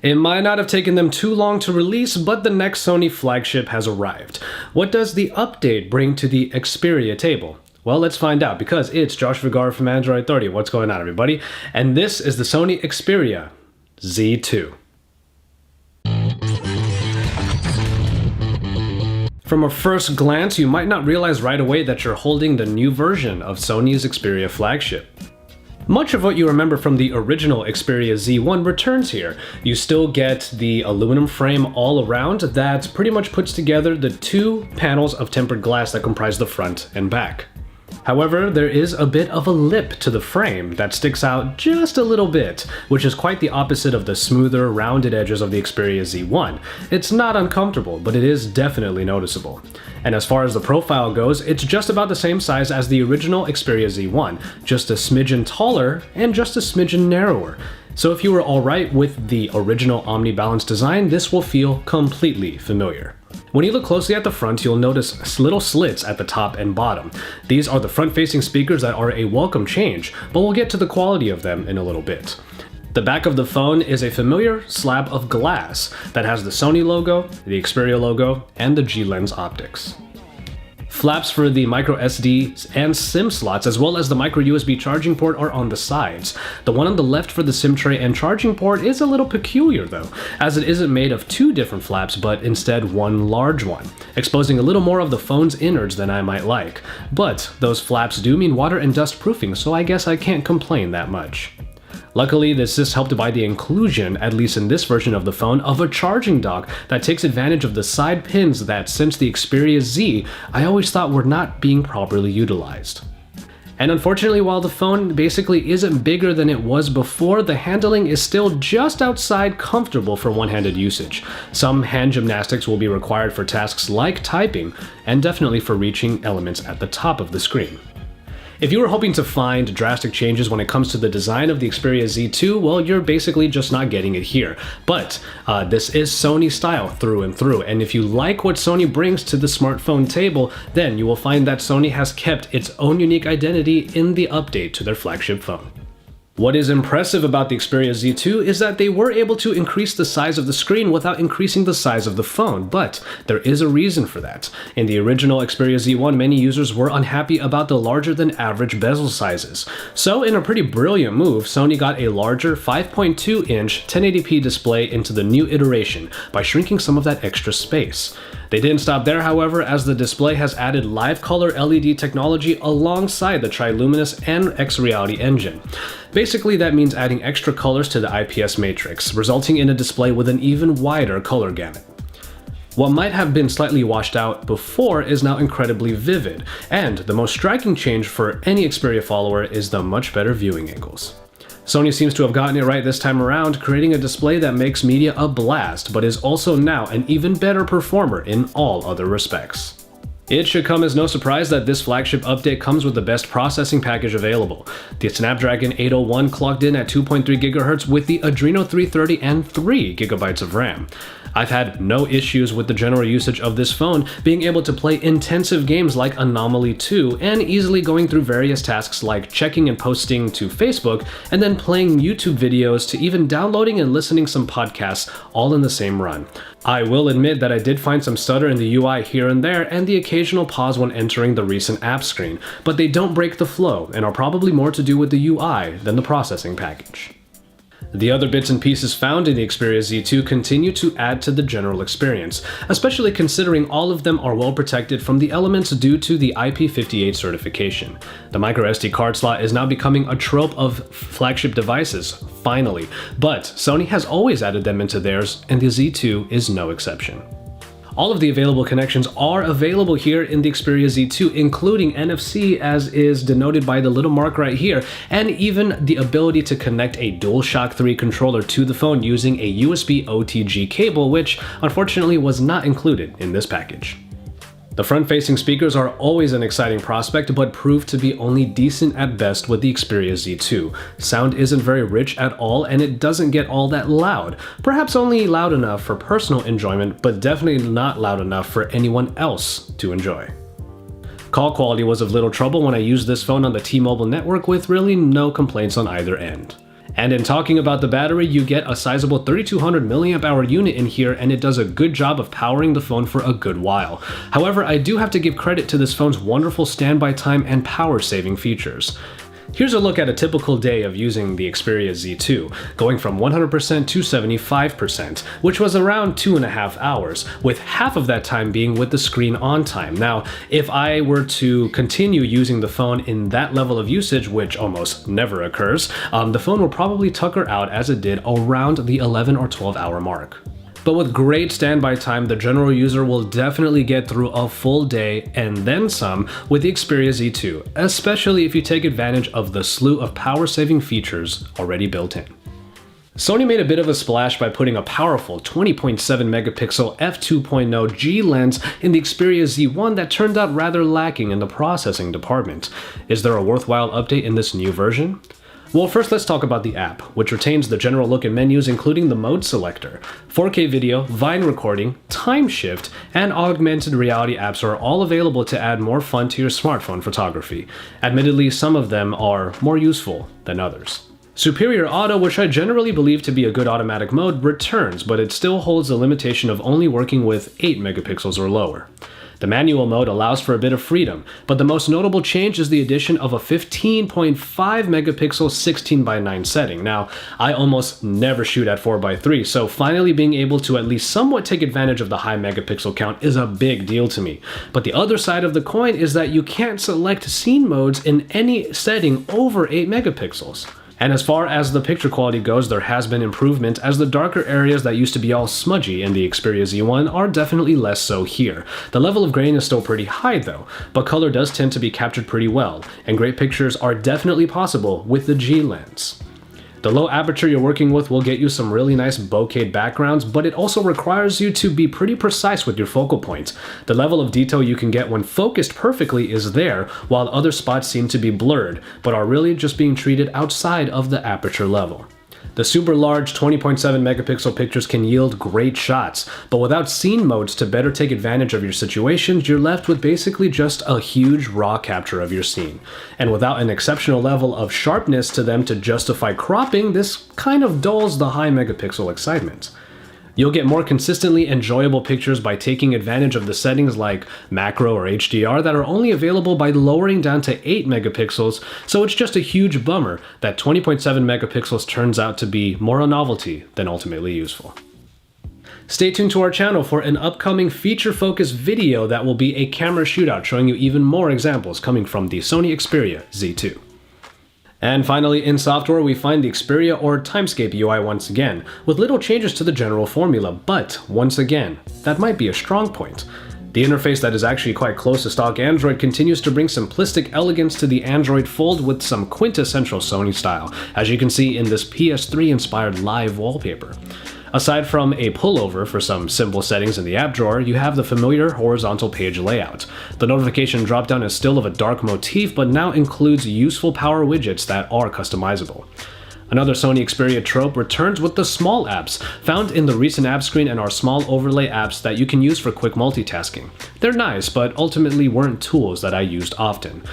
It might not have taken them too long to release, but the next Sony flagship has arrived. What does the update bring to the Xperia table? Well, let's find out, because it's Josh Vergara from Android 30. What's going on, everybody? And this is the Sony Xperia Z2. From a first glance, you might not realize right away that you're holding the new version of Sony's Xperia flagship. Much of what you remember from the original Xperia Z1 returns here. You still get the aluminum frame all around that pretty much puts together the two panels of tempered glass that comprise the front and back. However, there is a bit of a lip to the frame that sticks out just a little bit, which is quite the opposite of the smoother, rounded edges of the Xperia Z1. It's not uncomfortable, but it is definitely noticeable. And as far as the profile goes, it's just about the same size as the original Xperia Z1, just a smidgen taller and just a smidgen narrower. So if you were alright with the original Omni-Balance design, this will feel completely familiar. When you look closely at the front, you'll notice little slits at the top and bottom. These are the front-facing speakers that are a welcome change, but we'll get to the quality of them in a little bit. The back of the phone is a familiar slab of glass that has the Sony logo, the Xperia logo, and the G-Lens optics. Flaps for the micro SD and SIM slots, as well as the micro USB charging port, are on the sides. The one on the left for the SIM tray and charging port is a little peculiar though, as it isn't made of two different flaps but instead one large one, exposing a little more of the phone's innards than I might like. But those flaps do mean water and dust proofing, so I guess I can't complain that much. Luckily, this is helped by the inclusion, at least in this version of the phone, of a charging dock that takes advantage of the side pins that, since the Xperia Z, I always thought were not being properly utilized. And unfortunately, while the phone basically isn't bigger than it was before, the handling is still just outside comfortable for one-handed usage. Some hand gymnastics will be required for tasks like typing, and definitely for reaching elements at the top of the screen. If you were hoping to find drastic changes when it comes to the design of the Xperia Z2, well, you're basically just not getting it here. But this is Sony style through and through, and if you like what Sony brings to the smartphone table, then you will find that Sony has kept its own unique identity in the update to their flagship phone. What is impressive about the Xperia Z2 is that they were able to increase the size of the screen without increasing the size of the phone, but there is a reason for that. In the original Xperia Z1, many users were unhappy about the larger than average bezel sizes. So in a pretty brilliant move, Sony got a larger 5.2-inch 1080p display into the new iteration by shrinking some of that extra space. They didn't stop there, however, as the display has added live color LED technology alongside the Triluminous and X-Reality engine. Basically, that means adding extra colors to the IPS matrix, resulting in a display with an even wider color gamut. What might have been slightly washed out before is now incredibly vivid, and the most striking change for any Xperia follower is the much better viewing angles. Sony seems to have gotten it right this time around, creating a display that makes media a blast, but is also now an even better performer in all other respects. It should come as no surprise that this flagship update comes with the best processing package available. The Snapdragon 801 clocked in at 2.3 GHz with the Adreno 330 and 3 GB of RAM. I've had no issues with the general usage of this phone, being able to play intensive games like Anomaly 2 and easily going through various tasks like checking and posting to Facebook, and then playing YouTube videos to even downloading and listening some podcasts all in the same run. I will admit that I did find some stutter in the UI here and there and the occasional pause when entering the recent app screen, but they don't break the flow and are probably more to do with the UI than the processing package. The other bits and pieces found in the Xperia Z2 continue to add to the general experience, especially considering all of them are well protected from the elements due to the IP58 certification. The microSD card slot is now becoming a trope of flagship devices, finally, but Sony has always added them into theirs, and the Z2 is no exception. All of the available connections are available here in the Xperia Z2, including NFC, as is denoted by the little mark right here, and even the ability to connect a DualShock 3 controller to the phone using a USB OTG cable, which unfortunately was not included in this package. The front-facing speakers are always an exciting prospect, but prove to be only decent at best with the Xperia Z2. Sound isn't very rich at all, and it doesn't get all that loud. Perhaps only loud enough for personal enjoyment, but definitely not loud enough for anyone else to enjoy. Call quality was of little trouble when I used this phone on the T-Mobile network, with really no complaints on either end. And in talking about the battery, you get a sizable 3200 mAh unit in here, and it does a good job of powering the phone for a good while. However, I do have to give credit to this phone's wonderful standby time and power saving features. Here's a look at a typical day of using the Xperia Z2, going from 100% to 75%, which was around 2.5 hours, with half of that time being with the screen on time. Now, if I were to continue using the phone in that level of usage, which almost never occurs, the phone will probably tucker out as it did around the 11 or 12 hour mark. But with great standby time, the general user will definitely get through a full day and then some with the Xperia Z2, especially if you take advantage of the slew of power-saving features already built in. Sony made a bit of a splash by putting a powerful 20.7 megapixel f2.0 G lens in the Xperia Z1 that turned out rather lacking in the processing department. Is there a worthwhile update in this new version? Well, first let's talk about the app, which retains the general look and menus including the mode selector. 4K video, Vine recording, time shift, and augmented reality apps are all available to add more fun to your smartphone photography. Admittedly, some of them are more useful than others. Superior Auto, which I generally believe to be a good automatic mode, returns, but it still holds the limitation of only working with 8 megapixels or lower. The manual mode allows for a bit of freedom, but the most notable change is the addition of a 15.5 megapixel 16:9 setting. Now, I almost never shoot at 4:3, so finally being able to at least somewhat take advantage of the high megapixel count is a big deal to me. But the other side of the coin is that you can't select scene modes in any setting over 8 megapixels. And as far as the picture quality goes, there has been improvement, as the darker areas that used to be all smudgy in the Xperia Z1 are definitely less so here. The level of grain is still pretty high though, but color does tend to be captured pretty well, and great pictures are definitely possible with the G lens. The low aperture you're working with will get you some really nice bokeh backgrounds, but it also requires you to be pretty precise with your focal point. The level of detail you can get when focused perfectly is there, while other spots seem to be blurred, but are really just being treated outside of the aperture level. The super large 20.7 megapixel pictures can yield great shots, but without scene modes to better take advantage of your situations, you're left with basically just a huge raw capture of your scene. And without an exceptional level of sharpness to them to justify cropping, this kind of dulls the high megapixel excitement. You'll get more consistently enjoyable pictures by taking advantage of the settings like macro or HDR that are only available by lowering down to 8 megapixels, so it's just a huge bummer that 20.7 megapixels turns out to be more a novelty than ultimately useful. Stay tuned to our channel for an upcoming feature-focused video that will be a camera shootout showing you even more examples coming from the Sony Xperia Z2. And finally, in software, we find the Xperia or Timescape UI once again, with little changes to the general formula, but once again, that might be a strong point. The interface that is actually quite close to stock Android continues to bring simplistic elegance to the Android Fold with some quintessential Sony style, as you can see in this PS3-inspired live wallpaper. Aside from a pullover for some simple settings in the app drawer, you have the familiar horizontal page layout. The notification dropdown is still of a dark motif, but now includes useful power widgets that are customizable. Another Sony Xperia trope returns with the small apps, found in the recent app screen and are small overlay apps that you can use for quick multitasking. They're nice, but ultimately weren't tools that I used often.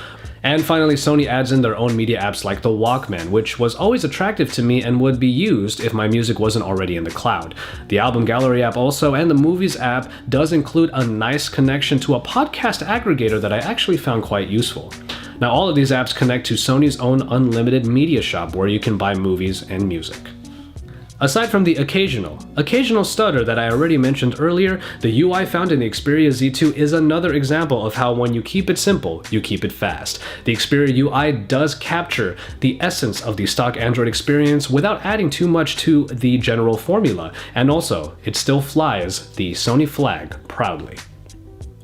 And finally, Sony adds in their own media apps like the Walkman, which was always attractive to me and would be used if my music wasn't already in the cloud. The Album Gallery app also, and the Movies app, does include a nice connection to a podcast aggregator that I actually found quite useful. Now, all of these apps connect to Sony's own unlimited media shop where you can buy movies and music. Aside from the occasional stutter that I already mentioned earlier, the UI found in the Xperia Z2 is another example of how when you keep it simple, you keep it fast. The Xperia UI does capture the essence of the stock Android experience without adding too much to the general formula, and also, it still flies the Sony flag proudly.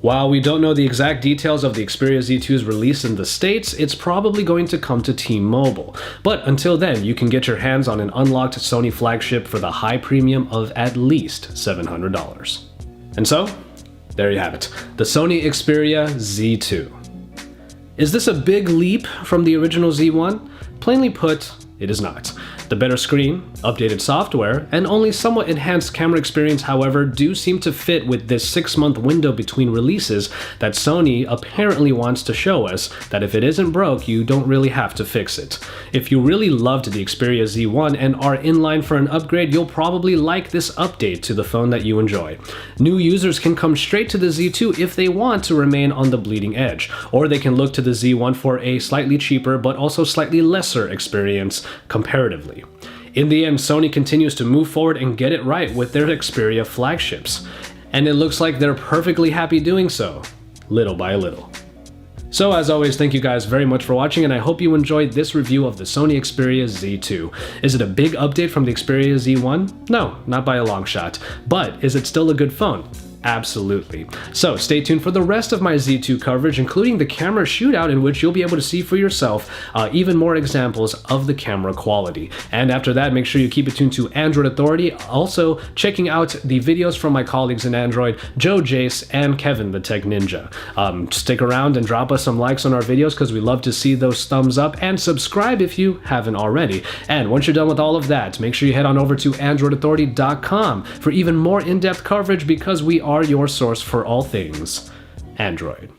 While we don't know the exact details of the Xperia Z2's release in the States, it's probably going to come to T-Mobile. But until then, you can get your hands on an unlocked Sony flagship for the high premium of at least $700. And so, there you have it, the Sony Xperia Z2. Is this a big leap from the original Z1? Plainly put, it is not. The better screen, updated software, and only somewhat enhanced camera experience, however, do seem to fit with this 6-month window between releases that Sony apparently wants to show us that if it isn't broke, you don't really have to fix it. If you really loved the Xperia Z1 and are in line for an upgrade, you'll probably like this update to the phone that you enjoy. New users can come straight to the Z2 if they want to remain on the bleeding edge, or they can look to the Z1 for a slightly cheaper but also slightly lesser experience comparatively. In the end, Sony continues to move forward and get it right with their Xperia flagships, and it looks like they're perfectly happy doing so, little by little. So as always, thank you guys very much for watching, and I hope you enjoyed this review of the Sony Xperia Z2. Is it a big update from the Xperia Z1? No, not by a long shot. But is it still a good phone? Absolutely. So stay tuned for the rest of my Z2 coverage, including the camera shootout, in which you'll be able to see for yourself even more examples of the camera quality. And after that, make sure you keep it tuned to Android Authority, also checking out the videos from my colleagues in Android, Joe Jace and Kevin the Tech Ninja. Stick around and drop us some likes on our videos, because we love to see those thumbs up, and subscribe if you haven't already. And once you're done with all of that, make sure you head on over to AndroidAuthority.com for even more in-depth coverage, because we are your source for all things Android.